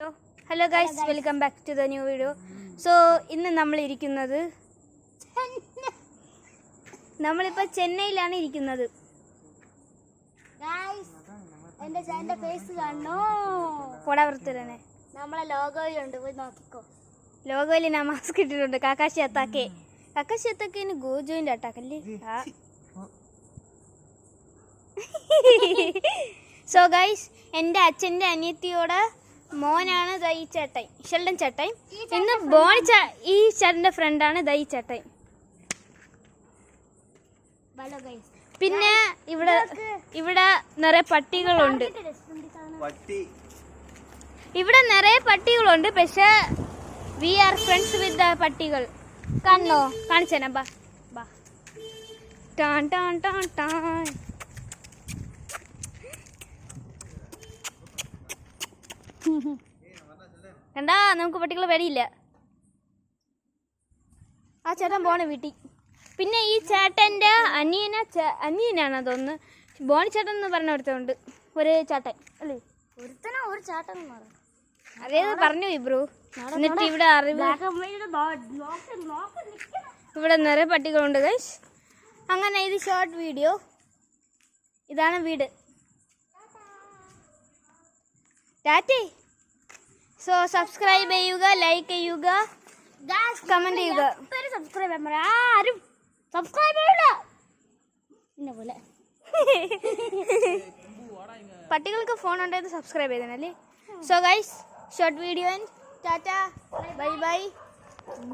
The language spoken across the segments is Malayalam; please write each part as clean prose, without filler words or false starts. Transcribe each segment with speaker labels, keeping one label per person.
Speaker 1: Hello guys, welcome back to the new video. So ഇന്ന് നമ്മളിപ്പോൾ ചെന്നൈയിലാണ് ഇരിക്കുന്നത്.
Speaker 2: എന്റെ ഫേസ് കാണണോ?
Speaker 1: പൊടവർത്തരനെ
Speaker 2: നമ്മളെ ലോഗോയിലുണ്ട്, പോയി നോക്കിക്കോ.
Speaker 1: ലോഗോയിൽ ഞാൻ മാസ്ക് ഇട്ടിട്ടുണ്ട്. കാക്കാശി അത്താക്കേന് ഗോജോയിൻ്റെ അട്ടാക്കല്ലേ. സോ ഗൈസ്, എൻ്റെ അച്ഛൻ്റെ അനിയത്തിയോടെ മോനാണ് ഈ ചേട്ടൻ, ഷെൽഡൻ ചേട്ടൻ. ഇന്ന് ഈ ചേട്ടൻ്റെ ഫ്രണ്ടാണ് ഈ ചേട്ടൻ. പിന്നെ ഇവിടെ നിറയെ പട്ടികളുണ്ട്. പക്ഷെ we are friends with the പട്ടികൾ. കാണോ? കാണിച്ചേനാ. ബാ ബാ. ടാൻ ടാൻ ടാൻ ടാൻ. കണ്ടാ, നമുക്ക് പട്ടികളെ പേടിയില്ല. ആ ചേട്ടൻ പോണ വീട്ടിൽ. പിന്നെ ഈ ചേട്ടൻ്റെ അനിയനാണ് തോന്നുന്നു. ബോണി ചേട്ടൻ എന്ന് പറഞ്ഞ ഒരുത്തനുണ്ട്, ഒരു ചേട്ടൻ അല്ലേ?
Speaker 2: ഒരുത്തനോ ഒരു ചേട്ടൻ
Speaker 1: അതേത് പറഞ്ഞു ബ്രോ. എന്നിട്ട് ഇവിടെ ഇവിടെ നിറയെ പട്ടികളുണ്ട് ഗൈസ്. അങ്ങനെ ഇത് ഷോർട്ട് വീഡിയോ. ഇതാണ് വീട്. ടാറ്റേ. സോ സബ്സ്ക്രൈബ് ചെയ്യുക, ലൈക്ക് ചെയ്യുക, കമന്റ് ചെയ്യുക.
Speaker 2: ആരും സബ്സ്ക്രൈബ് ചെയ്യില്ല എന്നെ പോലെ.
Speaker 1: പട്ടികൾക്ക് ഫോൺ ഉണ്ടായത് സബ്സ്ക്രൈബ് ചെയ്തല്ലേ. So guys, short video and tata, bye bye,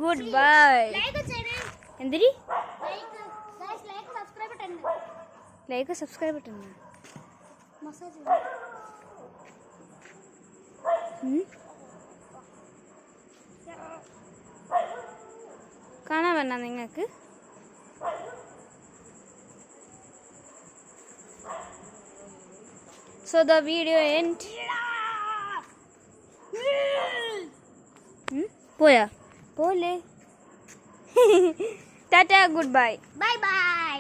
Speaker 1: goodbye. എന്തിരി ലൈക്ക് സബ്സ്ക്രൈബ് ഇട്ടുണ്ട്. കാണാൻ വേണ്ട നിങ്ങൾക്ക്? So the video end. പോയാ പോലെ. Tata, good bye.
Speaker 2: Bye bye.